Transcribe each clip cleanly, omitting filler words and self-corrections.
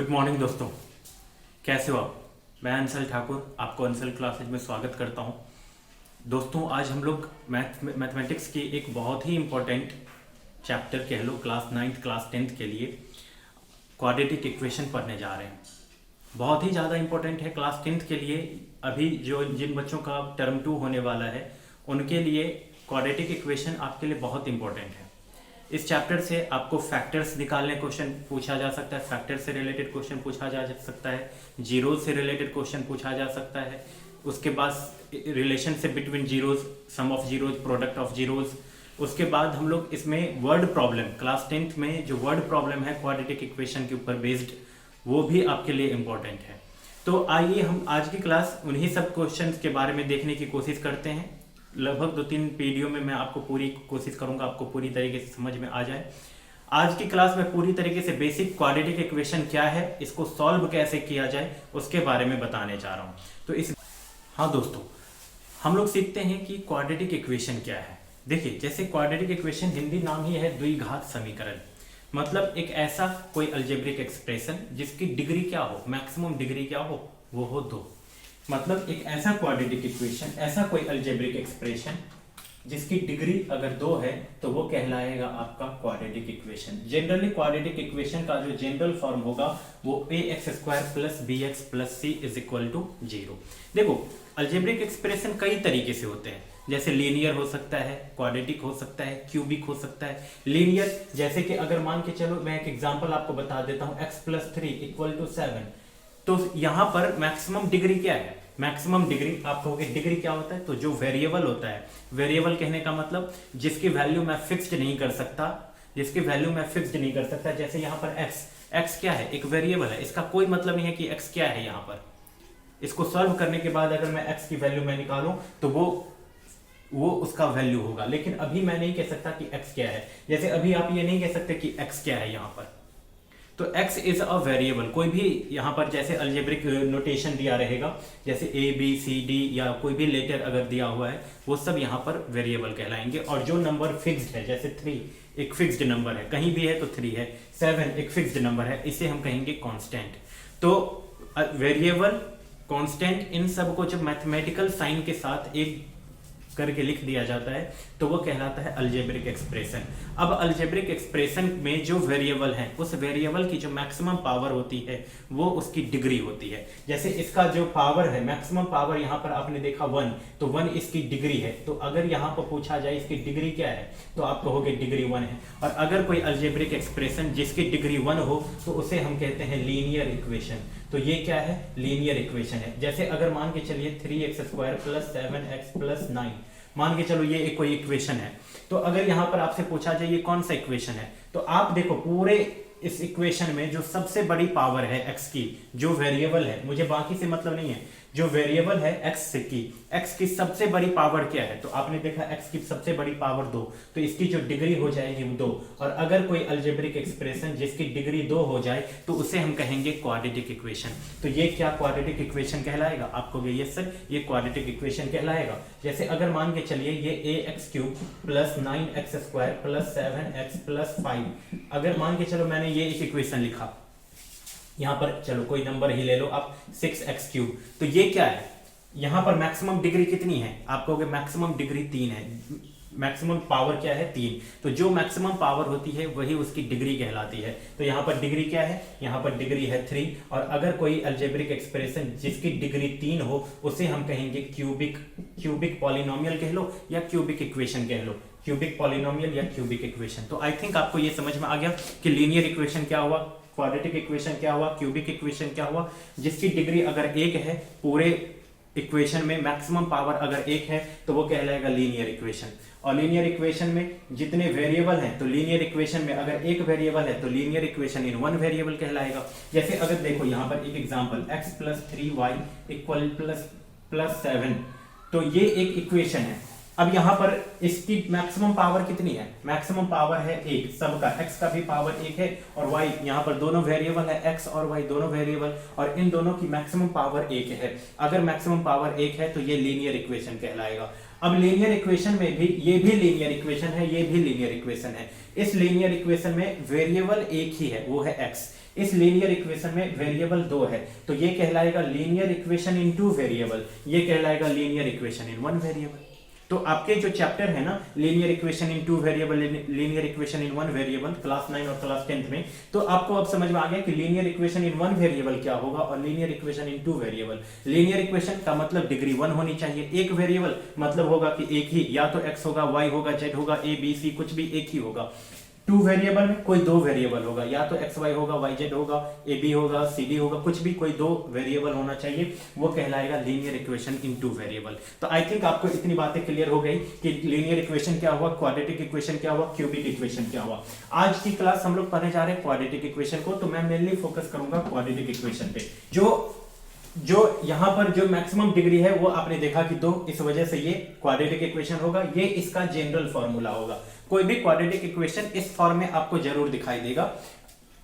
Good morning दोस्तों, कैसे हो आप। मैं अंसल ठाकुर आपको अंसल क्लासेज में स्वागत करता हूं। दोस्तों आज हम लोग मैथमेटिक्स की एक बहुत ही इम्पोर्टेंट चैप्टर कह लो क्लास 9th क्लास 10th के लिए क्वाड्रेटिक इक्वेशन पढ़ने जा रहे हैं। बहुत ही ज़्यादा इम्पोर्टेंट है क्लास 10th के लिए। अभी जिन बच्चों का टर्म 2 होने वाला है उनके लिए क्वाड्रेटिक इक्वेशन आपके लिए बहुत इंपॉर्टेंट है। इस चैप्टर से आपको फैक्टर्स निकालने क्वेश्चन पूछा जा सकता है, फैक्टर से रिलेटेड क्वेश्चन पूछा जा सकता है, जीरोज से रिलेटेड क्वेश्चन पूछा जा सकता है। उसके बाद relationship between zeros, sum of zeros, product of zeros. उसके बाद हम लोग इसमें वर्ड प्रॉब्लम, क्लास 10th में जो वर्ड प्रॉब्लम है क्वाड्रेटिक इक्वेशन के ऊपर बेस्ड, वो भी आपके लिए इम्पोर्टेंट है। तो आइए हम आज की क्लास उन्हीं सब क्वेश्चन के बारे में देखने की कोशिश करते हैं। लगभग 2-3 वीडियो में मैं आपको पूरी कोशिश करूंगा आपको पूरी तरीके से समझ में आ जाए। आज की क्लास में पूरी तरीके से बेसिक क्वाड्रेटिक इक्वेशन क्या है, इसको सॉल्व कैसे किया जाए, उसके बारे में बताने जा रहा हूं। तो हाँ दोस्तों, हम लोग सीखते हैं कि क्वाड्रेटिक इक्वेशन क्या है। देखिए, जैसे क्वाड्रेटिक इक्वेशन हिंदी नाम ही है द्विघात समीकरण, मतलब एक ऐसा कोई अलजेब्रिक एक्सप्रेशन जिसकी डिग्री क्या हो, मैक्सिमम डिग्री क्या हो, वो हो 2। मतलब एक ऐसा क्वाड्रेटिक इक्वेशन, ऐसा कोई अलजेब्रिक एक्सप्रेशन जिसकी डिग्री अगर 2 है तो वो कहलाएगा आपका quadratic equation. Generally quadratic equation का जो जनरल फॉर्म होगा वो ax² + bx + c = 0। देखो, अलजेब्रिक एक्सप्रेशन कई तरीके से होते हैं, जैसे लीनियर हो सकता है, क्वाड्रेटिक हो सकता है, क्यूबिक हो सकता है। लीनियर जैसे कि अगर मान के चलो, मैं एक एग्जांपल आपको बता देता हूं, x + 3 = 7। तो यहां पर मैक्सिमम डिग्री क्या है, मैक्सिमम डिग्री आप कहोगे डिग्री क्या होता है, तो जो वेरिएबल होता है, वेरिएबल कहने का मतलब जिसकी वैल्यू मैं फिक्स्ड नहीं कर सकता, जिसकी वैल्यू मैं फिक्स्ड नहीं कर सकता। जैसे यहां पर x क्या है, एक वेरिएबल है, इसका कोई मतलब नहीं है कि x क्या है। यहां पर इसको सॉल्व करने के बाद अगर मैं x की वैल्यू मैं निकालूं तो वो उसका वैल्यू होगा, लेकिन अभी मैं नहीं कह सकता कि x क्या है। जैसे अभी आप ये नहीं कह सकते कि x क्या है यहां पर, तो x इज अ वेरिएबल। कोई भी यहाँ पर जैसे अलजेब्रिक नोटेशन दिया रहेगा, जैसे a b c d या कोई भी लेटर अगर दिया हुआ है, वो सब यहाँ पर वेरिएबल कहलाएंगे। और जो नंबर फिक्स्ड है, जैसे 3 एक फिक्स्ड नंबर है, कहीं भी है तो 3 है, 7 एक फिक्स्ड नंबर है, इसे हम कहेंगे कांस्टेंट। तो वेरिएबल, कांस्टेंट, इन सब को जब मैथमेटिकल साइन के साथ एक करके लिख दिया जाता है तो वो कहलाता है अलजेब्रिक एक्सप्रेशन। अब अलजेब्रिक एक्सप्रेशन में जो वेरिएबल है, उस वेरिएबल की जो मैक्सिमम पावर होती है वो उसकी डिग्री होती है। जैसे इसका जो पावर है, मैक्सिमम पावर यहाँ पर आपने देखा 1, तो 1 इसकी डिग्री है। तो अगर यहाँ पर पूछा जाए इसकी डिग्री क्या है, तो आप कहोगे डिग्री 1 है। और अगर कोई अलजेब्रिक एक्सप्रेशन जिसकी डिग्री 1 हो तो उसे हम कहते हैं लीनियर इक्वेशन। तो ये क्या है, लीनियर इक्वेशन है। जैसे अगर मान के चलिए 3x² + 7x + 9, मान के चलो ये एक कोई इक्वेशन है। तो अगर यहां पर आपसे पूछा जाए ये कौन सा इक्वेशन है, तो आप देखो पूरे इस इक्वेशन में जो सबसे बड़ी पावर है x की, जो वेरिएबल है, मुझे बाकी से मतलब नहीं है, जो वेरिएबल है x की सबसे बड़ी पावर क्या है, तो आपने देखा x की सबसे बड़ी पावर 2, तो इसकी जो डिग्री हो जाएगी वो 2। और अगर कोई अलजेब्रिक एक्सप्रेशन जिसकी डिग्री 2 हो जाए तो उसे हम कहेंगे क्वाड्रेटिक इक्वेशन। तो ये क्या क्वाड्रेटिक इक्वेशन कहलाएगा, आपको यस सर ये क्वाड्रेटिक इक्वेशन कहलाएगा। जैसे अगर मान के चलिए ये ax³ + 9x² + 7x + 5, अगर मान के चलो मैंने ये एक इक्वेशन लिखा, यहां पर चलो कोई नंबर ही ले लो आप, 6x³, तो ये क्या है, यहां पर मैक्सिमम डिग्री कितनी है, आप कहोगे मैक्सिमम डिग्री 3 है, मैक्सिमम पावर क्या है 3। तो जो मैक्सिमम पावर होती है वही उसकी डिग्री कहलाती है। तो यहाँ पर डिग्री क्या है, यहाँ पर डिग्री है 3। और अगर कोई अलजेब्रिक एक्सप्रेशन जिसकी डिग्री 3 हो उसे हम कहेंगे क्यूबिक पॉलिनोमियल कह लो या क्यूबिक इक्वेशन कह लो, क्यूबिक पॉलिनोमियल या क्यूबिक इक्वेशन। तो आई थिंक आपको ये समझ में आ गया कि लीनियर इक्वेशन क्या हुआ, क्वाड्रेटिक इक्वेशन क्या हुआ, क्यूबिक इक्वेशन क्या हुआ। जिसकी डिग्री अगर 1 है, पूरे इक्वेशन में मैक्सिमम पावर अगर 1 है तो वो कहलाएगा लीनियर इक्वेशन। और लीनियर इक्वेशन में जितने वेरिएबल हैं, तो लीनियर इक्वेशन में अगर एक वेरिएबल है तो लीनियर इक्वेशन इन 1 वेरिएबल कहलाएगा। जैसे अगर देखो यहाँ पर एक एग्जांपल, x + 3y = +7, तो ये एक इक्वेशन है। अब यहां पर इसकी मैक्सिमम पावर कितनी है, मैक्सिमम पावर है 1, सबका x का भी पावर 1 है और y, यहां पर दोनों वेरिएबल है, x और y दोनों वेरिएबल, और इन दोनों की मैक्सिमम पावर 1 है। अगर मैक्सिमम पावर 1 है तो ये लीनियर इक्वेशन कहलाएगा। अब लीनियर इक्वेशन में भी ये भी लीनियर इक्वेशन है, ये भी लीनियर इक्वेशन है। इस लीनियर इक्वेशन में वेरिएबल एक ही है, वो है x। इस लीनियर इक्वेशन में वेरिएबल दो है, तो ये कहलाएगा linear equation in two variable, ये कहलाएगा linear equation in one variable. तो आपके जो चैप्टर है ना linear equation in two variable, linear equation in one variable, class 9 और क्लास 10 में, तो आपको अब समझ में आ गया कि linear equation in one variable क्या होगा और linear equation in two variable. Linear equation का मतलब डिग्री 1 होनी चाहिए, एक वेरिएबल मतलब होगा कि एक ही, या तो x होगा, y होगा, z होगा, a b c कुछ भी एक ही होगा। टू वेरिएबल में कोई दो वेरिएबल होगा, या तो एक्स वाई होगा, वाई जेड होगा, ए बी होगा, सी डी होगा, कुछ भी कोई दो वेरिएबल होना चाहिए, वो कहलाएगा linear equation in two variable. तो आई थिंक आपको इतनी बातें क्लियर हो गई कि लीनियर इक्वेशन क्या हुआ, क्वाड्रेटिक इक्वेशन क्या हुआ, क्यूबिक इक्वेशन क्या हुआ। आज की क्लास हम लोग पढ़ने जा रहे हैं क्वाड्रेटिक इक्वेशन को, तो मैं मेनली फोकस करूंगा क्वाड्रेटिक इक्वेशन पे। जो यहां पर जो मैक्सिमम डिग्री है वो आपने देखा कि 2, इस वजह से ये क्वाड्रेटिक इक्वेशन होगा, ये इसका जनरल फॉर्मूला होगा। कोई भी क्वाड्रेटिक इक्वेशन इस फॉर्म में आपको जरूर दिखाई देगा,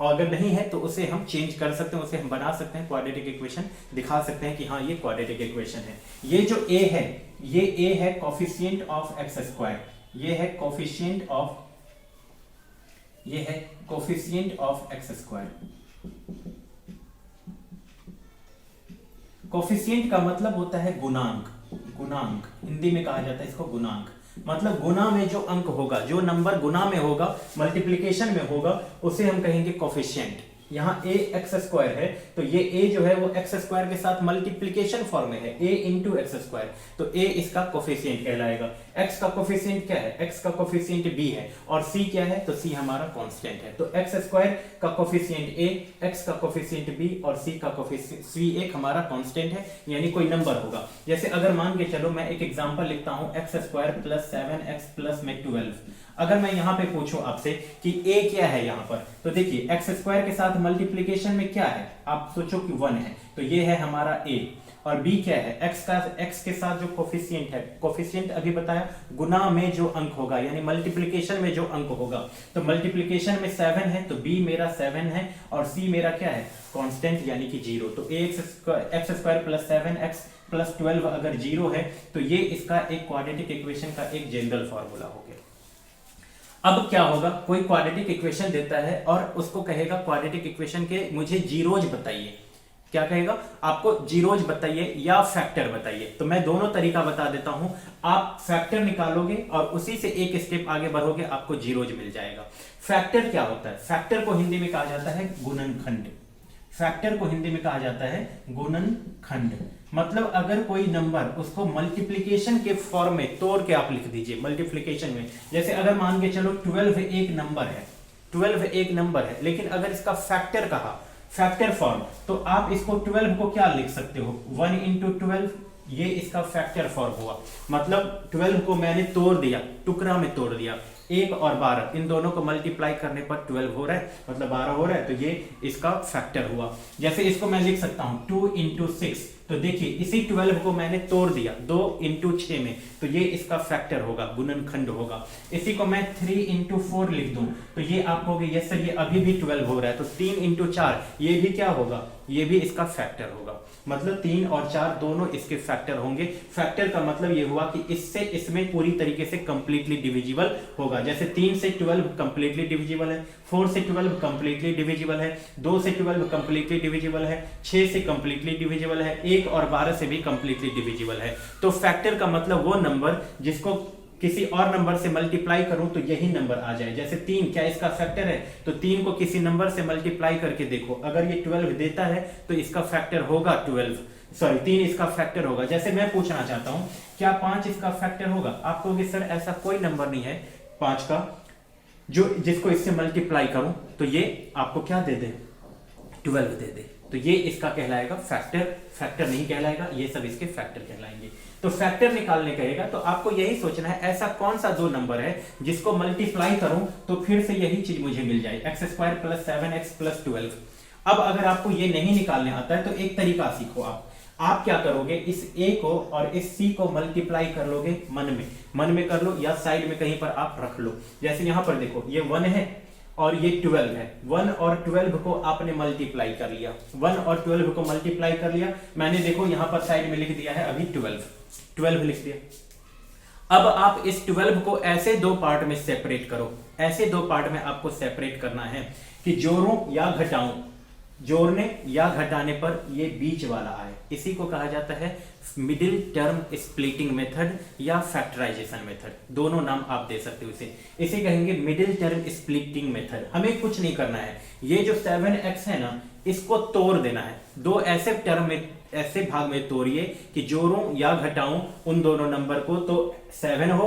और अगर नहीं है तो उसे हम चेंज कर सकते हैं, उसे हम बना सकते हैं, क्वाड्रेटिक इक्वेशन दिखा सकते हैं कि हाँ ये क्वाड्रेटिक इक्वेशन है। ये जो a है, ये a है कोफिशिएंट ऑफ एक्स स्क्वायर, ये है coefficient of x square. Coefficient का मतलब होता है गुणांक, गुणांक हिंदी में कहा जाता है इसको गुणांक, मतलब गुना में जो अंक होगा, जो नंबर गुना में होगा, मल्टीप्लिकेशन में होगा, उसे हम कहेंगे कोफिशिएंट। यहाँ a एक्स स्क्वायर है, तो ये a जो है वो एक्स स्क्वायर के साथ मल्टीप्लिकेशन फॉर्म में है, a इंटू एक्स स्क्वायर, तो a इसका कोफिशिएंट कहलाएगा। x का कोफिशिएंट क्या है, x का कोफिशिएंट b है, और c क्या है, तो c हमारा कांस्टेंट है। तो एक्स स्क्वायर का कोफिशिएंट a, x का कोफिशिएंट b और c का कोफिशिएंट c एक हमारा कांस्टेंट है, यानी कोई नंबर होगा। जैसे अगर मान के चलो मैं एक एग्जांपल लिखता हूं, x square plus 7x plus में 12। अगर मैं यहाँ पे पूछूं आपसे कि a क्या है यहाँ पर, तो देखिए एक्स स्क्वायर के साथ मल्टीप्लिकेशन में क्या है, आप सोचो कि 1 है, तो ये है हमारा a, और b क्या है, x के साथ जो कोफिशिएंट है, कोफिशिएंट अभी बताया गुना में जो अंक होगा, यानी मल्टीप्लिकेशन में जो अंक होगा, तो मल्टीप्लिकेशन में 7 है, तो b मेरा 7 है, और c मेरा क्या है, कांस्टेंट यानी कि 0। तो x square plus 7x plus 12 अगर 0 है, तो ये इसका एक क्वाड्रेटिक इक्वेशन का एक जनरल फॉर्मूला हो गया। अब क्या होगा, कोई क्वाड्रेटिक इक्वेशन देता है और उसको कहेगा क्वाड्रेटिक इक्वेशन के मुझे जीरोज बताइए। क्या कहेगा, आपको जीरोज बताइए या फैक्टर बताइए। तो मैं दोनों तरीका बता देता हूं, आप फैक्टर निकालोगे और उसी से एक स्टेप आगे बढ़ोगे, आपको जीरोज मिल जाएगा। फैक्टर क्या होता है, फैक्टर को हिंदी में कहा जाता है गुणनखंड। फैक्टर को हिंदी में कहा जाता है गुणनखंड, मतलब अगर कोई नंबर उसको मल्टीप्लिकेशन के फॉर्म में तोड़ के आप लिख दीजिए, मल्टीप्लिकेशन में, जैसे अगर मान के चलो 12 एक नंबर है, 12 एक नंबर है, लेकिन अगर इसका फैक्टर कहा, फैक्टर फॉर्म, तो आप इसको 12 को क्या लिख सकते हो, 1 इंटू 12, ये इसका फैक्टर फॉर्म हुआ। मतलब 12 को मैंने तोड़ दिया, टुकड़ा में तोड़ दिया, 1 और 12 इन दोनों को मल्टीप्लाई करने पर 12 हो रहा है, मतलब 12 हो रहा है, तो ये इसका फैक्टर हुआ। जैसे इसको मैं लिख सकता हूं 2 इंटू 6, तो देखिए इसी 12 को मैंने तोड़ दिया 2 इंटू 6 में, तो ये इसका फैक्टर होगा, गुणनखंड होगा। इसी को मैं 3 इंटू 4 लिख दूं, तो ये आप कहोगे यस सर ये अभी भी 12 हो रहा है, तो 3 इंटू 4 ये भी क्या होगा, ये भी इसका फैक्टर होगा। मतलब 3 और 4 दोनों इसके फैक्टर होंगे। फैक्टर का मतलब ये हुआ कि इससे इसमें पूरी तरीके से कंप्लीटली डिविजिबल होगा। जैसे 3 से 12 कंप्लीटली डिविजिबल है, 4 से 12 कंप्लीटली डिविजिबल है, 2 से 12 कंप्लीटली डिविजिबल है, 6 से कंप्लीटली डिविजिबल है, 1 और 12 से भी कंप्लीटली डिविजिबल है। तो फैक्टर का मतलब वो नंबर जिसको किसी और नंबर से मल्टीप्लाई करूं तो यही नंबर आ जाए। जैसे 3 क्या इसका फैक्टर है, तो 3 को किसी नंबर से मल्टीप्लाई करके देखो, अगर ये 12 देता है तो इसका फैक्टर होगा 3 इसका फैक्टर होगा। जैसे मैं पूछना चाहता हूं क्या 5 इसका फैक्टर होगा, आप कहोगे सर ऐसा कोई नंबर नहीं है 5 का जिसको इससे मल्टीप्लाई करूं तो ये आपको क्या दे दे, 12 दे दे, तो ये इसका कहलाएगा फैक्टर। फैक्टर नहीं कहलाएगा, ये सब इसके फैक्टर कहलाएंगे। तो फैक्टर निकालने कहेगा तो आपको यही सोचना है ऐसा कौन सा दो नंबर है जिसको मल्टीप्लाई करूं तो फिर से यही चीज मुझे मिल जाए, x square plus 7x plus 12। अब अगर आपको ये नहीं निकालने आता है तो एक तरीका सीखो, आप क्या करोगे, इस a को और इस c को मल्टीप्लाई कर लोगे मन में कर लो या साइड में कहीं पर आप रख लो। जैसे यहां पर देखो ये 1 है और ये 12 है, 1 और 12 को आपने मल्टीप्लाई कर लिया, 1 और 12 को मल्टीप्लाई कर लिया, मैंने देखो यहां पर साइड में लिख दिया है अभी 12 लिख दिया। अब आप इस 12 को ऐसे दो पार्ट में सेपरेट करो, ऐसे दो पार्ट में आपको सेपरेट करना है कि जोड़ूं या घटाऊं, जोड़ने या घटाने पर ये बीच वाला आए। इसी को कहा जाता है मिडिल टर्म स्प्लिटिंग मेथड या फैक्टराइजेशन मेथड, दोनों नाम आप दे सकते हो इसे कहेंगे मिडिल टर्म स्प्लिटिंग मेथड। हमें कुछ नहीं करना है, ये जो 7x है ना, इसको तोड़ देना है, दो ऐसे टर्म में, ऐसे भाग में तोड़िए कि जोड़ूं या घटाऊं उन दोनों नंबर को, तो 7 हो,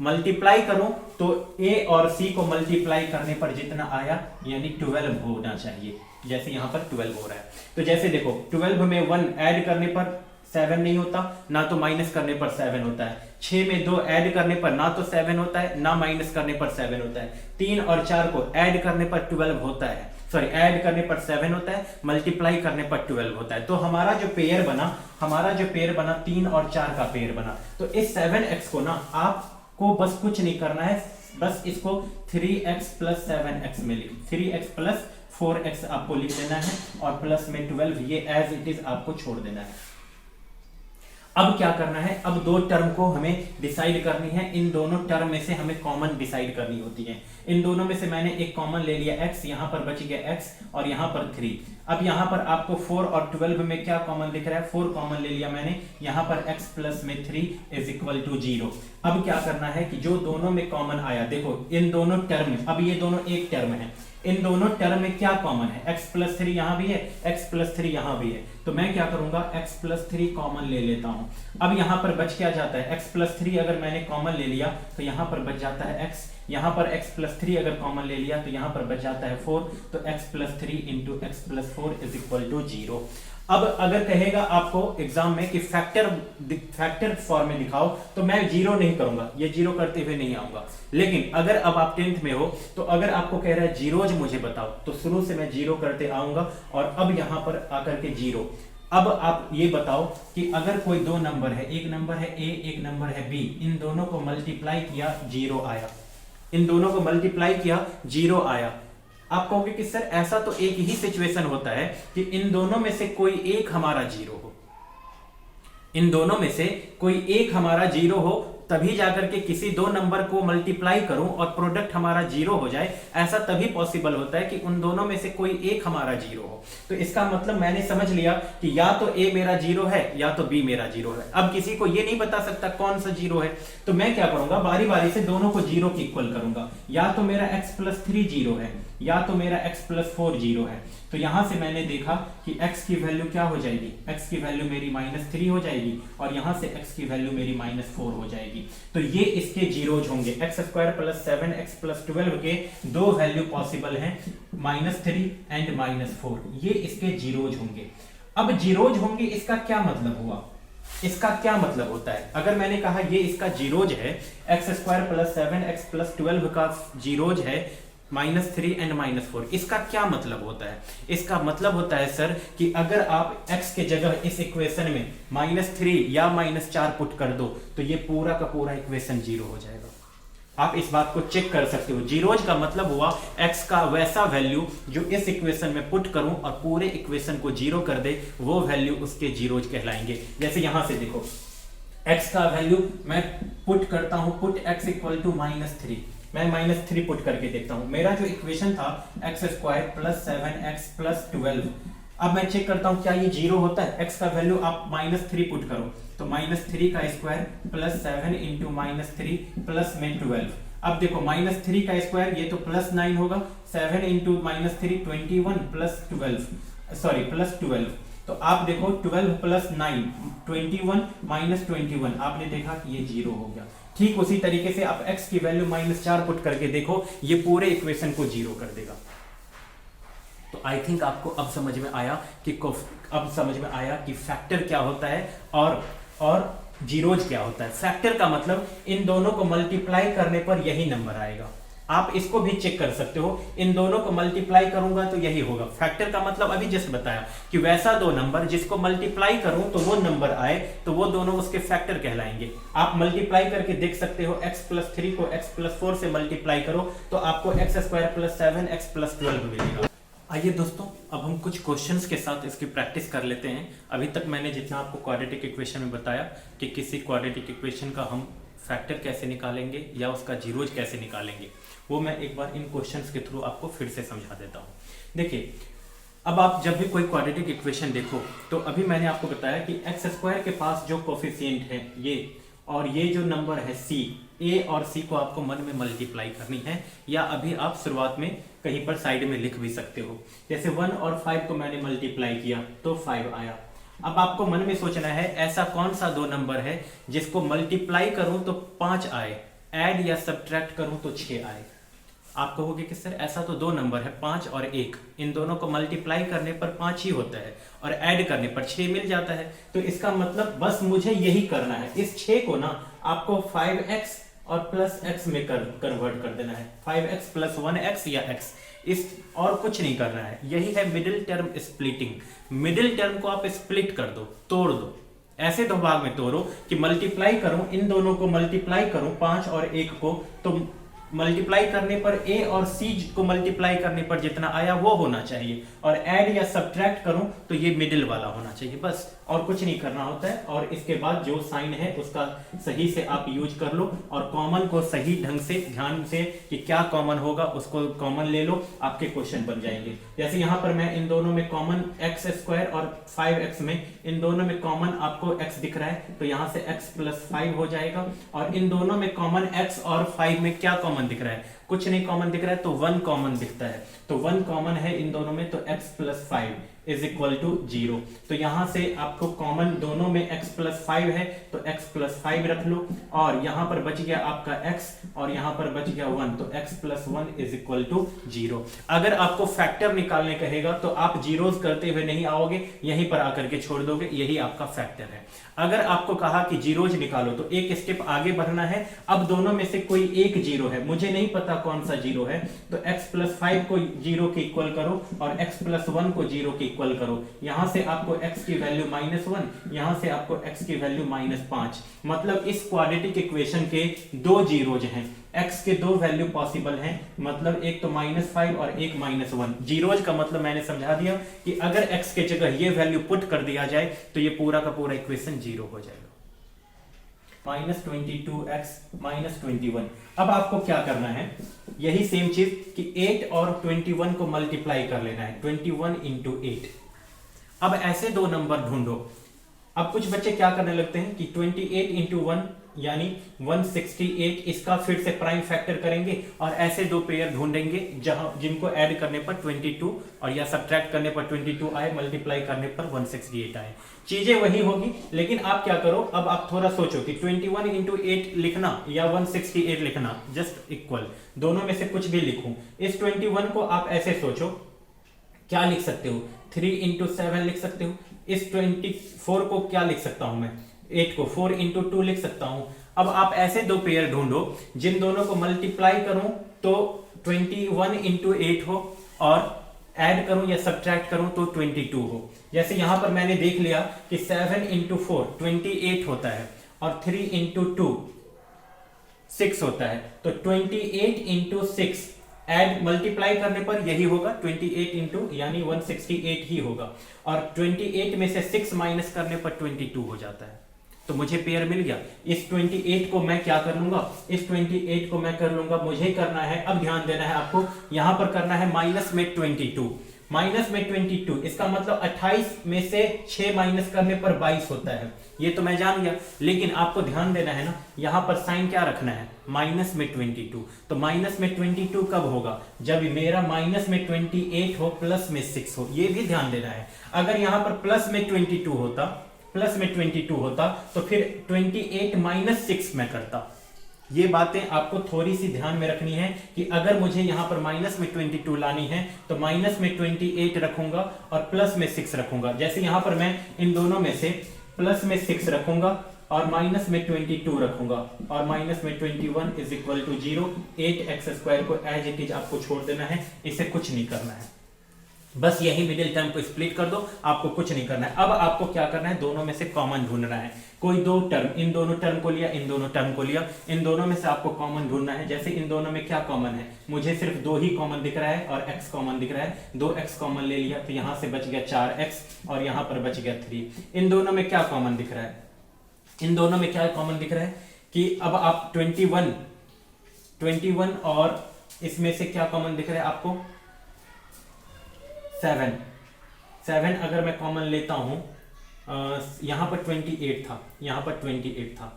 मल्टीप्लाई करूं तो a और c को मल्टीप्लाई करने पर जितना आया यानी 12 होना चाहिए, जैसे यहां पर 12 हो रहा है। तो जैसे देखो 12 में 1 ऐड करने पर 7 नहीं होता, ना तो माइनस करने पर 7 होता है। 6 में 2 ऐड करने पर ना तो 7 होता है, ना माइनस करने पर 7 होता है। 3 और 4 को ऐड करने पर 12 होता है, सॉरी ऐड करने पर 7 होता है, मल्टीप्लाई करने पर 12 होता है। तो हमारा जो पेयर बना 3 और 4 का पेयर बना। तो इस 7x को ना आपको बस कुछ नहीं करना है, बस इसको 3x प्लस 7x में लिख, 3x प्लस 4x आपको लिख देना है और प्लस में 12 ये एज इट इज आपको छोड़ देना है। अब क्या करना है, अब दो टर्म को हमें डिसाइड करनी है, इन दोनों टर्म में से हमें कॉमन डिसाइड करनी होती है। इन दोनों में से मैंने एक कॉमन ले लिया x, यहां पर बच गया x और यहां पर 3। अब यहां पर आपको 4 और 12 में क्या कॉमन दिख रहा है, 4 कॉमन ले लिया मैंने, यहां पर x प्लस में 3 इज इक्वल टू 0। अब क्या करना है कि जो दोनों में कॉमन आया, देखो इन दोनों टर्म में, अब ये दोनों एक टर्म है, इन दोनों टर्म में क्या कॉमन है, x प्लस 3 यहां भी है, x प्लस 3 यहां भी है, तो मैं क्या करूंगा x प्लस 3 कॉमन ले लेता हूं। अब यहां पर बच क्या जाता है, x प्लस 3 अगर मैंने कॉमन ले लिया तो यहां पर बच जाता है x, यहां पर x प्लस 3 अगर कॉमन ले लिया तो यहां पर बच जाता है 4, तो x plus 3 into x plus 4 is equal to 0। अब अगर कहेगा आपको एग्जाम में कि फैक्टर फॉर्म में दिखाओ, तो मैं 0 नहीं करूंगा, ये 0 करते हुए नहीं आऊंगा। लेकिन अगर अब आप 10th में हो, तो अगर आपको कह रहा है जीरोज मुझे बताओ, तो शुरू से मैं 0 करते आऊंगा और अब यहां पर आकर के 0। अब आप ये बताओ कि अगर कोई दो नंबर है, एक नंबर है a, एक नंबर है b, इन दोनों को मल्टीप्लाई किया 0 आया, इन दोनों को मल्टीप्लाई किया 0 आया। आप कहोगे कि सर ऐसा तो एक ही सिचुएशन होता है कि इन दोनों में से कोई एक हमारा 0 हो, इन दोनों में से कोई एक हमारा 0 हो, तभी जाकर के किसी दो नंबर को मल्टीप्लाई करूं और प्रोडक्ट हमारा 0 हो जाए, ऐसा तभी पॉसिबल होता है कि उन दोनों में से कोई एक हमारा 0 हो। तो इसका मतलब मैंने समझ लिया कि या तो a मेरा 0 है या तो b मेरा 0 है। अब किसी को ये नहीं बता सकता कौन सा 0 है, तो मैं क्या करूंगा, बारी बारी से दोनों को 0 की इक्वल करूंगा, या तो मेरा x प्लस 3 0 है या तो मेरा x प्लस 4 0 है। तो यहां से मैंने देखा कि x की वैल्यू क्या हो जाएगी, x की वैल्यू मेरी -3 हो जाएगी और यहां से x की वैल्यू मेरी -4 हो जाएगी। तो ये इसके जीरोज होंगे, x square plus 7x plus 12 के दो वैल्यू पॉसिबल हैं, -3 एंड -4, ये इसके जीरोज होंगे। अब जीरोज होंगे, इसका क्या मतलब हुआ, इसका क्या मतलब होता है, अगर मैंने कहा ये इसका जीरोज है, x square plus 7x plus 12 का जीरोज है -3 एंड -4, इसका क्या मतलब होता है, इसका मतलब होता है सर कि अगर आप x के जगह इस इक्वेशन में -3 या -4 पुट कर दो तो ये पूरा का पूरा इक्वेशन 0 हो जाएगा। आप इस बात को चेक कर सकते हो, जीरोज का मतलब हुआ x का वैसा वैल्यू जो इस इक्वेशन में पुट करूं और पूरे इक्वेशन को 0 कर दे, वो वैल्यू उसके जीरोज कहलाएंगे। जैसे यहां से देखो x का वैल्यू मैं पुट करता हूं, पुट x इक्वल टू -3, मैं -3 पुट करके देखता हूं, मेरा जो इक्वेशन था x square plus 7x plus 12, अब मैं चेक करता हूं क्या ये 0 होता है। x का वैल्यू आप -3 पुट करो तो -3 का स्क्वायर प्लस 7 इंटू -3 प्लस में 12। अब देखो -3 का स्क्वायर ये तो प्लस 9 होगा, 7 इंटू -3 21 प्लस 12, सॉरी प्लस 12। तो आप देखो 12 प्लस 9 21 माइनस 21, आपने देखा कि ये 0 हो गया। ठीक उसी तरीके से आप x की वैल्यू -4 पुट करके देखो, ये पूरे इक्वेशन को 0 कर देगा। तो आई थिंक आपको अब समझ में आया कि फैक्टर क्या होता है और जीरोज क्या होता है। फैक्टर का मतलब इन दोनों को मल्टीप्लाई करने पर यही नंबर आएगा। आप इसको भी चेक कर सकते हो, इन दोनों को मल्टीप्लाई करूंगा तो यही होगा। फैक्टर का मतलब अभी जस्ट बताया कि वैसा दो नंबर जिसको मल्टीप्लाई करूं तो वो नंबर आए, तो वो दोनों उसके फैक्टर कहलाएंगे। आप मल्टीप्लाई करके देख सकते हो, x प्लस 3 को x प्लस 4 से मल्टीप्लाई करो तो आपको x square plus 7x plus 12 मिलेगा। आइए दोस्तों, अब हम कुछ क्वेश्चंस के साथ इसकी प्रैक्टिस कर लेते हैं। अभी तक मैंने जितना आपको क्वाड्रेटिक इक्वेशन में बताया कि किसी क्वाड्रेटिक इक्वेशन का हम फैक्टर कैसे निकालेंगे या उसका जीरोज कैसे निकालेंगे, वो मैं एक बार इन क्वेश्चंस के थ्रू आपको फिर से समझा देता हूँ। देखिए, अब आप जब भी कोई क्वाड्रेटिक इक्वेशन देखो तो अभी मैंने आपको बताया कि एक्स स्क्वायर के पास जो कोफिशिएंट है ये, और ये जो नंबर है सी, ए और सी को आपको मन में मल्टीप्लाई करनी है, या अभी आप शुरुआत में कहीं पर साइड में लिख भी सकते हो। जैसे 1 और 5 को मैंने मल्टीप्लाई किया तो 5 आया। अब आपको मन में सोचना है ऐसा कौन सा दो नंबर है जिसको मल्टीप्लाई करूं तो 5 आए, ऐड या सब्ट्रैक्ट करूं तो 6 आए। आप कहोगे कि सर ऐसा तो दो नंबर है 5 और 1, इन दोनों को मल्टीप्लाई करने पर 5 ही होता है और ऐड करने पर 6 मिल जाता है। तो इसका मतलब बस मुझे यही करना है, इस 6 को ना आपको 5x और प्लस x में कन्वर्ट कर देना है, 5x प्लस 1x या x, इस और कुछ नहीं करना है। यही है middle term splitting. Middle term को आप स्प्लिट कर दो, तोड़ दो, ऐसे दो भाग में तोड़ो कि मल्टीप्लाई करूं, इन दोनों को मल्टीप्लाई करूं 5 और 1 को, तो मल्टीप्लाई करने पर a और c को मल्टीप्लाई करने पर जितना आया वो होना चाहिए, और ऐड या सब्ट्रैक्ट करूं तो ये मिडिल वाला होना चाहिए, बस और कुछ नहीं करना होता है। और इसके बाद जो साइन है उसका सही से आप यूज कर लो, और कॉमन को सही ढंग से ध्यान से कि क्या कॉमन होगा उसको कॉमन ले लो, आपके क्वेश्चन बन जाएंगे। जैसे यहाँ पर मैं इन दोनों में कॉमन एक्स स्क्वायर और 5x में इन दोनों में कॉमन आपको x दिख रहा है तो यहाँ से x प्लस 5 हो जाएगा, और इन दोनों में कॉमन x और 5 में क्या कॉमन दिख रहा है, कुछ नहीं कॉमन दिख रहा है तो 1 कॉमन दिखता है, तो 1 कॉमन है इन दोनों में, तो x plus 5 is equal to 0। तो यहां से आपको कॉमन दोनों में x प्लस 5 है तो x प्लस 5 रख लो, और यहां पर बच गया आपका x और यहां पर बच गया 1, तो x plus 1 is equal to 0। अगर आपको फैक्टर निकालने कहेगा तो आप जीरोस करते हुए नहीं आओगे, यहीं पर आकर के छोड़ दोगे, यही आपका फैक्टर है। अगर आपको कहा कि जीरोज निकालो तो एक स्टेप आगे बढ़ना है। अब दोनों में से कोई एक जीरो है, मुझे नहीं पता कौन सा जीरो है, तो x प्लस 5 को जीरो के इक्वल करो और x प्लस 1 को जीरो के इक्वल करो। यहां से आपको x की वैल्यू -1, यहां से आपको x की वैल्यू -5। मतलब इस क्वाड्रेटिक इक्वेशन के दो जीरोज हैं, x के दो वैल्यू पॉसिबल हैं, मतलब एक तो -5 और एक -1। जीरोज का मतलब मैंने समझा दिया कि अगर x के जगह ये वैल्यू पुट कर दिया जाए तो ये पूरा का पूरा इक्वेशन जीरो हो जाएगा। -22x -21। अब आपको क्या करना है, यही सेम चीज कि 8 और 21 को मल्टीप्लाई कर लेना है, 21 इंटू 8। अब ऐसे दो नंबर ढूंढो। अब कुछ बच्चे क्या करने लगते हैं कि 28 इंटू 1 यानी 168, इसका फिर से प्राइम फैक्टर करेंगे और ऐसे दो पेयर ढूंढेंगे जहां जिनको ऐड करने पर 22 और या सब्ट्रैक्ट करने पर 22 आए, मल्टीप्लाई करने पर 168 आए। चीजें वही होगी, लेकिन आप क्या करो, अब आप थोड़ा सोचो कि 21 इंटू 8 लिखना या 168 लिखना, जस्ट इक्वल, दोनों में से कुछ भी लिखूं। इस 21 को आप ऐसे सोचो, क्या लिख सकते हो, 3 इंटू 7 लिख सकते हो। इस 24 को क्या लिख सकता हूं मैं, 8 को 4 इंटू 2 लिख सकता हूं। अब आप ऐसे दो पेयर ढूंढो जिन दोनों को मल्टीप्लाई करूं तो 21 इंटू 8 हो, और ऐड करूं या सब्ट्रैक्ट करूं तो 22 हो। जैसे यहां पर मैंने देख लिया कि 7 इंटू 4 28 होता है, और 3 इंटू 2 6 होता है, तो 28 इंटू 6 ऐड मल्टीप्लाई करने पर यही होगा 28 इंटू यानी 168 ही होगा, और 28 में से 6 माइनस करने पर 22 हो जाता है। तो मुझे पेयर मिल गया। इस 28 को मैं क्या कर लूंगा, इस 28 को मैं कर लूंगा, मुझे करना है, अब ध्यान देना है आपको, यहां पर करना है माइनस में 22, माइनस में 22, इसका मतलब 28 में से 6 माइनस करने पर 22 होता है। ये तो मैं जान गया, लेकिन आपको ध्यान देना है ना, यहां पर साइन क्या रखना है, माइनस में 22। तो माइनस में 22 कब होगा, जब मेरा माइनस में 28 हो प्लस में 6 हो, ये भी ध्यान देना है। अगर यहां पर प्लस में 22 होता, प्लस में 22 होता तो फिर 28 माइनस 6 में करता। ये बातें आपको थोड़ी सी ध्यान में रखनी है कि अगर मुझे यहां पर माइनस में 22 लानी है तो माइनस में 28 रखूंगा और प्लस में 6 रखूंगा। जैसे यहां पर मैं इन दोनों में से प्लस में 6 रखूंगा और माइनस में 22 रखूंगा, और माइनस में 21 is equal to 0। 8x square को एज इट इज आपको छोड़ देना है, इसे कुछ नहीं करना है, बस यही मिडिल टर्म को स्प्लिट कर दो, आपको कुछ नहीं करना है। अब आपको क्या करना है, दोनों में से कॉमन ढूंढना है। कोई दो टर्म, इन दोनों टर्म को लिया, इन दोनों टर्म को लिया, इन दोनों में से आपको कॉमन ढूंढना है। जैसे इन दोनों में क्या कॉमन है, मुझे सिर्फ 2 ही कॉमन दिख रहा है और x कॉमन दिख रहा है, 2x कॉमन ले लिया तो यहां से बच गया 4x और यहां पर बच गया 3। इन दोनों में क्या कॉमन दिख रहा है, इन दोनों में क्या कॉमन दिख रहा है, कि अब आप 21 और इसमें से क्या कॉमन दिख रहा है आपको, 7 अगर मैं कॉमन लेता हूं, यहां पर 28 था, यहां पर 28 था,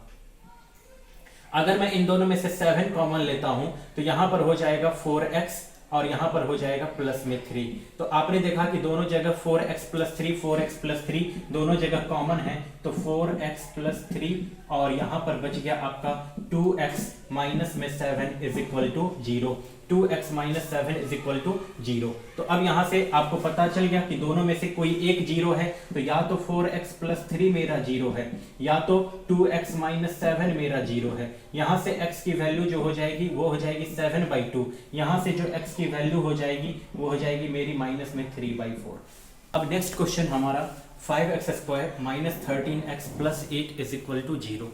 अगर मैं इन दोनों में से 7 कॉमन लेता हूं तो यहां पर हो जाएगा 4x और यहां पर हो जाएगा प्लस में 3। तो आपने देखा कि दोनों जगह 4x प्लस 3 दोनों जगह कॉमन है, तो 4x प्लस 3 और यहां पर बच गया आपका 2x माइनस में 7 is equal to 0। 2x minus 7 is equal to 0। तो अब यहां से आपको पता चल गया कि दोनों में से कोई एक 0 है, तो या तो 4x प्लस 3 मेरा 0 है, या तो 2x माइनस 7 मेरा 0 है। यहां से x की वैल्यू जो हो जाएगी वो हो जाएगी 7/2। यहां से जो x की वैल्यू हो जाएगी वो हो जाएगी मेरी माइनस में 3/4। अब नेक्स्ट क्वेश्चन हमारा 5x² minus 13x plus 8 is equal to 0।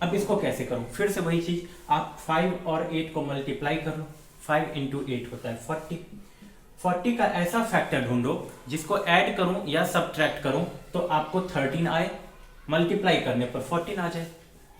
अब इसको कैसे करूं, फिर से वही चीज, आप 5 और 8 को मल्टीप्लाई कर लो, 5 इंटू 8 होता है 40 का ऐसा फैक्टर ढूंढो जिसको ऐड करूं या सब्ट्रैक्ट करूं तो आपको 13 आए, मल्टीप्लाई करने पर 14 आ जाए।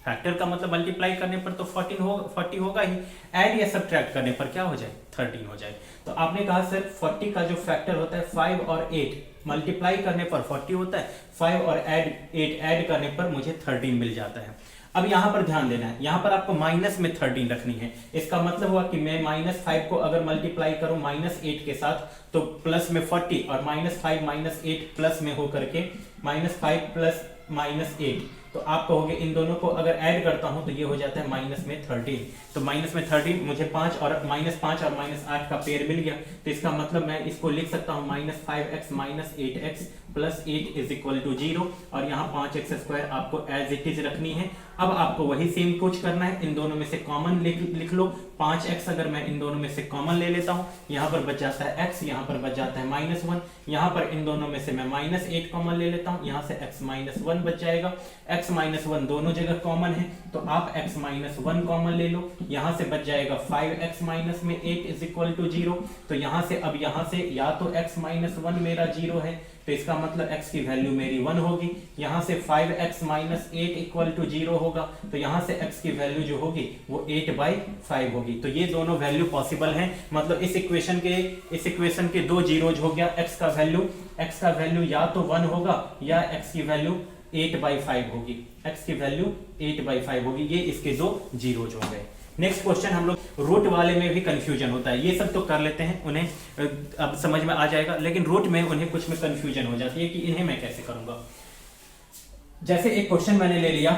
फैक्टर का मतलब मल्टीप्लाई करने पर तो 40 होगा ही, ऐड या सब्ट्रैक्ट करने पर क्या हो जाए, 13 हो जाए। तो आपने कहा सर 40 का जो फैक्टर होता है 5 और 8 मल्टीप्लाई करने पर 40 होता है, 5 और 8 ऐड करने पर मुझे 13 मिल जाता है। अब यहां पर ध्यान देना है, यहां पर आपको माइनस में 13 रखनी है। इसका मतलब हुआ कि मैं -5 को अगर मल्टीप्लाई करूं -8 के साथ तो प्लस में 40 और -5 -8 प्लस में होकर के -5 प्लस -8, तो आप कहोगे इन दोनों को अगर ऐड करता हूं तो ये हो जाता है माइनस में 13। तो माइनस में 13 मुझे 5 और -8 का पेयर मिल गया, तो इसका मतलब मैं इसको लिख सकता हूं -5x minus 8x plus 8 is equal to 0 और यहाँ 5x² आपको एज इट इज रखनी है। अब आपको वही सेम कुछ करना है, इन दोनों में से कॉमन लिख लो। 5x अगर मैं इन दोनों में से कॉमन ले लेता हूं, यहाँ पर बच जाता है x, यहाँ पर बच जाता है -1, यहाँ पर इन दोनों में से मैं -8 कॉमन ले लेता हूं, यहाँ से x -1 बच जाएगा। x -1 दोनों जगह कॉमन है तो आप x -1 कॉमन ले लो, यहाँ से बच जाएगा 5x माइनस में 8 इज इक्वल टू 0। तो यहाँ से अब यहाँ से या तो x -1 मेरा 0 है तो इसका मतलब x की वैल्यू मेरी 1 होगी, यहाँ से 5x माइनस 8 इक्वल टू 0 होगा, तो यहाँ से x की वैल्यू जो होगी वो 8/5 होगी। तो ये दोनों वैल्यू पॉसिबल हैं, मतलब इस इक्वेशन के दो जीरोज हो गया। x का वैल्यू या तो 1 होगा या x की वैल्यू 8/5 होगी, x की वैल्यू 8/5 होगी, ये इसके दो जीरोज हो गए। नेक्स्ट क्वेश्चन हम लोग रूट वाले में भी कंफ्यूजन होता है, ये सब तो कर लेते हैं, उन्हें अब समझ में आ जाएगा, लेकिन रूट में उन्हें कुछ में कंफ्यूजन हो जाती है कि इन्हें मैं कैसे करूंगा। जैसे एक क्वेश्चन मैंने ले लिया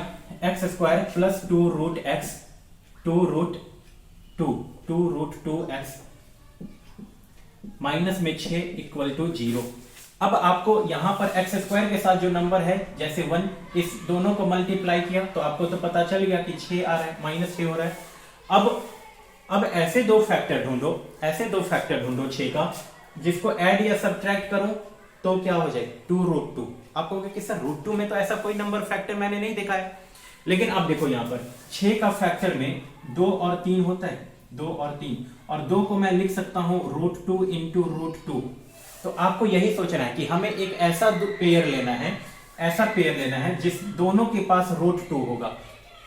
x² plus 2 root x 2 root 2x minus में 6 इक्वल टू 0। अब आपको यहां पर x² के साथ जो नंबर है जैसे 1, इस दोनों को मल्टीप्लाई किया तो आपको तो पता चल गया कि 6 आ रहा है, -6 हो रहा है। अब ऐसे दो फैक्टर ढूंढो 6 का जिसको ऐड या सब्ट्रैक्ट करूं तो क्या हो जाए 2 रूट 2। आप कहोगे कि सर रूट 2 में तो ऐसा कोई नंबर फैक्टर मैंने नहीं देखा है, लेकिन अब देखो यहां पर 6 का फैक्टर में 2 और 3 होता है, 2 और 3, और 2 को मैं लिख सकता हूं रूट 2 इंटू रूट 2। तो आपको यही सोचना है कि हमें एक ऐसा पेयर लेना है जिस दोनों के पास रूट 2 होगा,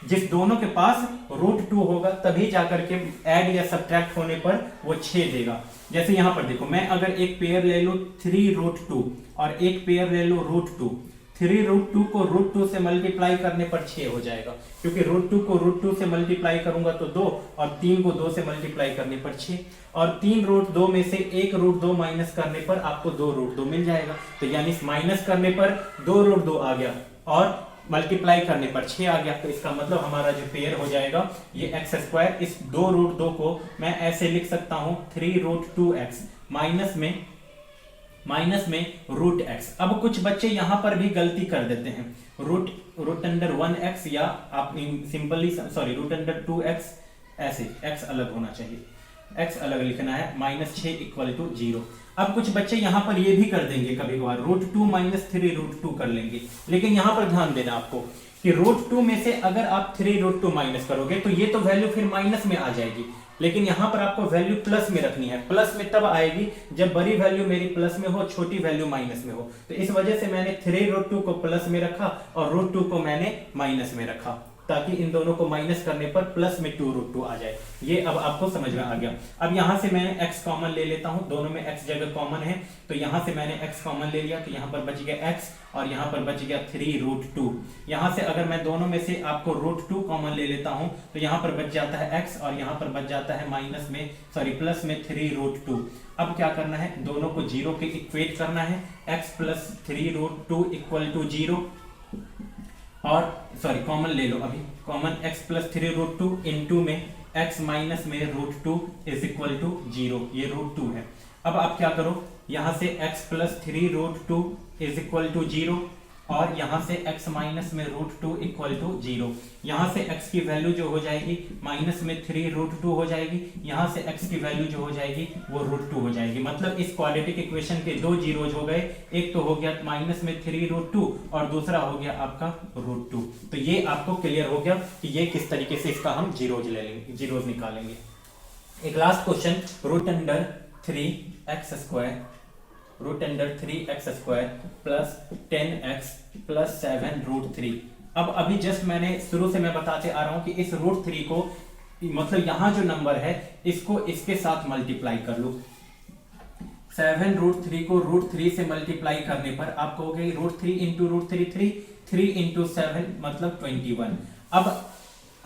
जिस दोनों के पास रूट 2 होगा तभी जाकर के ऐड या सब्ट्रैक्ट होने पर वो 6 देगा। जैसे यहां पर देखो, मैं अगर एक पेयर ले लूं 3 रूट 2 और एक पेयर ले लूं रूट 2, 3 रूट 2 को रूट 2 से मल्टीप्लाई करने पर 6 हो जाएगा, क्योंकि रूट 2 को रूट 2 से मल्टीप्लाई करूंगा तो 2 और 3 को 2 से मल्टीप्लाई करने पर 6, और 3 रूट 2 में से 1 रूट 2 माइनस करने पर आपको 2 रूट 2 मिल जाएगा। तो यानी माइनस करने पर 2 रूट 2 आ गया और मल्टीप्लाई करने पर 6 आ गया। तो इसका मतलब हमारा जो पेयर हो जाएगा ये x², इस 2 रूट 2 को मैं ऐसे लिख सकता हूं 3 रूट 2x माइनस में रूट x। अब कुछ बच्चे यहां पर भी गलती कर देते हैं, रूट अंडर 1x या आप सिंपली रूट अंडर 2x, ऐसे x अलग होना चाहिए, x अलग लिखना है, -6 इक्वल टू 0। अब कुछ बच्चे यहां पर ये भी कर देंगे कभी कभार, रूट 2 माइनस 3 रूट 2 कर लेंगे, लेकिन यहां पर ध्यान देना आपको कि रूट 2 में से अगर आप 3 रूट 2 माइनस करोगे तो ये तो वैल्यू फिर माइनस में आ जाएगी, लेकिन यहां पर आपको वैल्यू प्लस में रखनी है। प्लस में तब आएगी जब बड़ी वैल्यू मेरी प्लस में हो, छोटी वैल्यू माइनस में हो। तो इस वजह से मैंने 3 रूट 2 को प्लस में रखा और रूट 2 को मैंने माइनस में रखा। ताकि इन दोनों को माइनस करने पर प्लस में 2√2 आ जाए। ये अब आपको समझ में आ गया। अब यहां से मैं x कॉमन ले लेता हूं, दोनों में x जगह कॉमन है, तो यहां से मैंने x कॉमन ले लिया, तो यहां पर बच गया x और यहां पर बच गया 3√2। यहां से अगर मैं दोनों में से आपको √2 कॉमन ले लेता हूं तो यहां पर बच जाता है x और यहां पर बच जाता है प्लस में 3√2। अब क्या करना है, दोनों को जीरो के इक्वेट करना है, x प्लस 3√2 इक्वल टू 0 और कॉमन ले लो, अभी कॉमन x प्लस 3√2 इनटू में x माइनस में √2 इज इक्वल टू 0, ये √2 है। अब आप क्या करो, यहां से x plus 3√2 is equal to 0 और यहां से x माइनस में √2 इक्वल टू 0। यहां से x की वैल्यू जो हो जाएगी माइनस में 3√2 हो जाएगी, यहां से x की वैल्यू जो हो जाएगी वो √2 हो जाएगी। मतलब इस क्वाड्रेटिक इक्वेशन के दो जीरोज हो गए, एक तो हो गया माइनस में 3√2 और दूसरा हो गया आपका √2। तो ये आपको क्लियर हो गया कि ये किस तरीके से इसका हम जीरोज ले लेंगे, जीरोज निकालेंगे। एक last question, √3x² plus 10x plus 7√3। अब अभी जस्ट मैंने शुरू से मैं बताते आ रहा हूं कि इस √3 को, मतलब यहां जो नंबर है इसको इसके साथ मल्टीप्लाई कर लो। 7√3 को √3 से मल्टीप्लाई करने पर आप कहोगे √3 इंटू √3 3 इंटू 7 मतलब 21।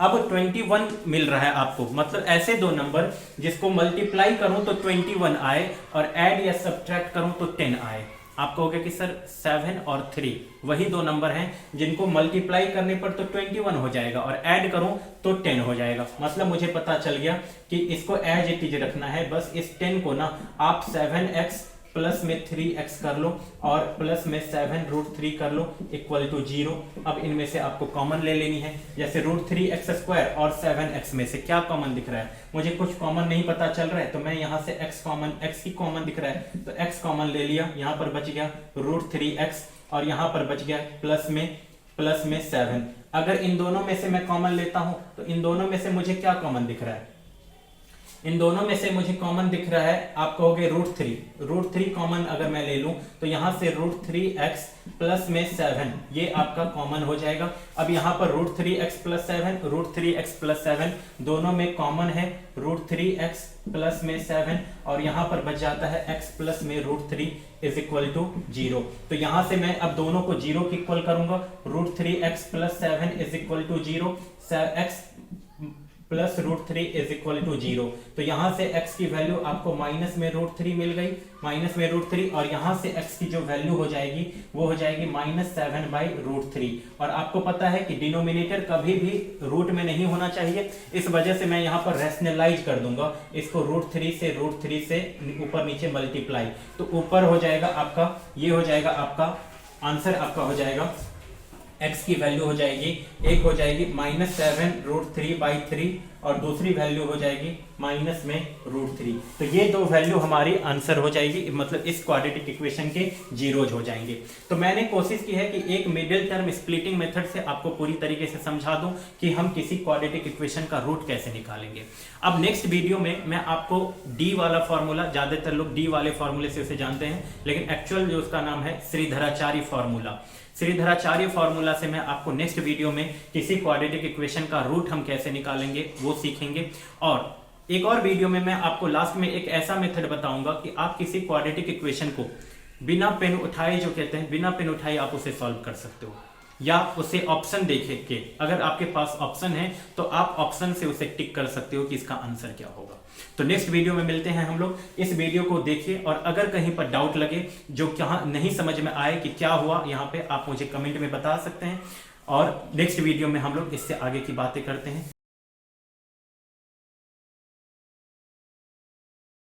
अब 21 मिल रहा है आपको, मतलब ऐसे दो नंबर जिसको मल्टीप्लाई करूं तो 21 आए और ऐड या सब्ट्रैक्ट करूं तो 10 आए। आप कहोगे कि सर 7 और 3 वही दो नंबर हैं जिनको मल्टीप्लाई करने पर तो 21 हो जाएगा और ऐड करूं तो 10 हो जाएगा। मतलब मुझे पता चल गया कि इसको एज इट इज रखना है, बस इस 10 को ना आप 7x प्लस में 3x कर लो और प्लस में 7√3 कर लो इक्वल टू 0। अब इनमें से आपको कॉमन ले लेनी है, जैसे √3x² और 7x में से क्या कॉमन दिख रहा है, मुझे कुछ कॉमन नहीं पता चल रहा है तो मैं यहां से x की कॉमन दिख रहा है तो x कॉमन ले लिया, यहां पर बच गया √3x और यहां पर बच गया प्लस में 7। अगर इन दोनों में से मैं कॉमन लेता हूं तो इन दोनों में से मुझे क्या कॉमन दिख रहा है, इन दोनों में से मुझे कॉमन दिख रहा है, आप कहोगे √3 कॉमन अगर मैं ले लूं तो यहां से √3x प्लस में 7 ये आपका कॉमन हो जाएगा। अब यहां पर √3x प्लस 7 दोनों में कॉमन है, √3x प्लस में 7 और यहां पर बच जाता है x प्लस में √3 इज इक्वल टू 0। तो यहां से मैं अब दोनों को 0 के इक्वल करूंगा, √3x plus 7 is equal to 0, x plus √3 is equal to 0। तो यहां से x की वैल्यू आपको माइनस में √3 मिल गई, माइनस में √3 और यहां से x की जो वैल्यू हो जाएगी वो हो जाएगी -7/√3। और आपको पता है कि डिनोमिनेटर कभी भी रूट में नहीं होना चाहिए, इस वजह से मैं यहां पर रैशनलाइज कर दूंगा इसको √3 से ऊपर नीचे मल्टीप्लाई, तो ऊपर हो जाएगा आपका, ये हो जाएगा आपका आंसर, आपका हो जाएगा x की वैल्यू हो जाएगी, एक हो जाएगी -7√3/3 और दूसरी वैल्यू हो जाएगी माइनस में √3। तो ये दो वैल्यू हमारी आंसर हो जाएगी, मतलब इस क्वाड्रेटिक इक्वेशन के जीरोज हो जाएंगे। तो मैंने कोशिश की है कि एक मिडिल टर्म स्प्लिटिंग मेथड से आपको पूरी तरीके से समझा दूं कि हम किसी क्वाड्रेटिक इक्वेशन का रूट कैसे निकालेंगे। अब नेक्स्ट वीडियो में मैं आपको डी वाला फॉर्मूला, ज्यादातर लोग डी वाले फॉर्मूले से उसे जानते हैं, लेकिन एक्चुअल जो उसका नाम है श्रीधराचार्य फॉर्मूला, श्रीधराचार्य फॉर्मूला से मैं आपको नेक्स्ट वीडियो में किसी क्वाड्रेटिक इक्वेशन का रूट हम कैसे निकालेंगे वो सीखेंगे। और एक और वीडियो में मैं आपको लास्ट में एक ऐसा मेथड बताऊंगा कि आप किसी क्वाड्रेटिक इक्वेशन को बिना पेन उठाए, जो कहते हैं बिना पेन उठाए आप उसे सॉल्व कर सकते हो, या उसे ऑप्शन देखे के, अगर आपके पास ऑप्शन है तो आप ऑप्शन से उसे टिक कर सकते हो कि इसका आंसर क्या होगा। तो नेक्स्ट वीडियो में मिलते हैं हम लोग, इस वीडियो को देखिए और अगर कहीं पर डाउट लगे, जो क्या नहीं समझ में आए कि क्या हुआ, यहाँ पे आप मुझे कमेंट में बता सकते हैं और नेक्स्ट वीडियो में हम लोग इससे आगे की बातें करते हैं।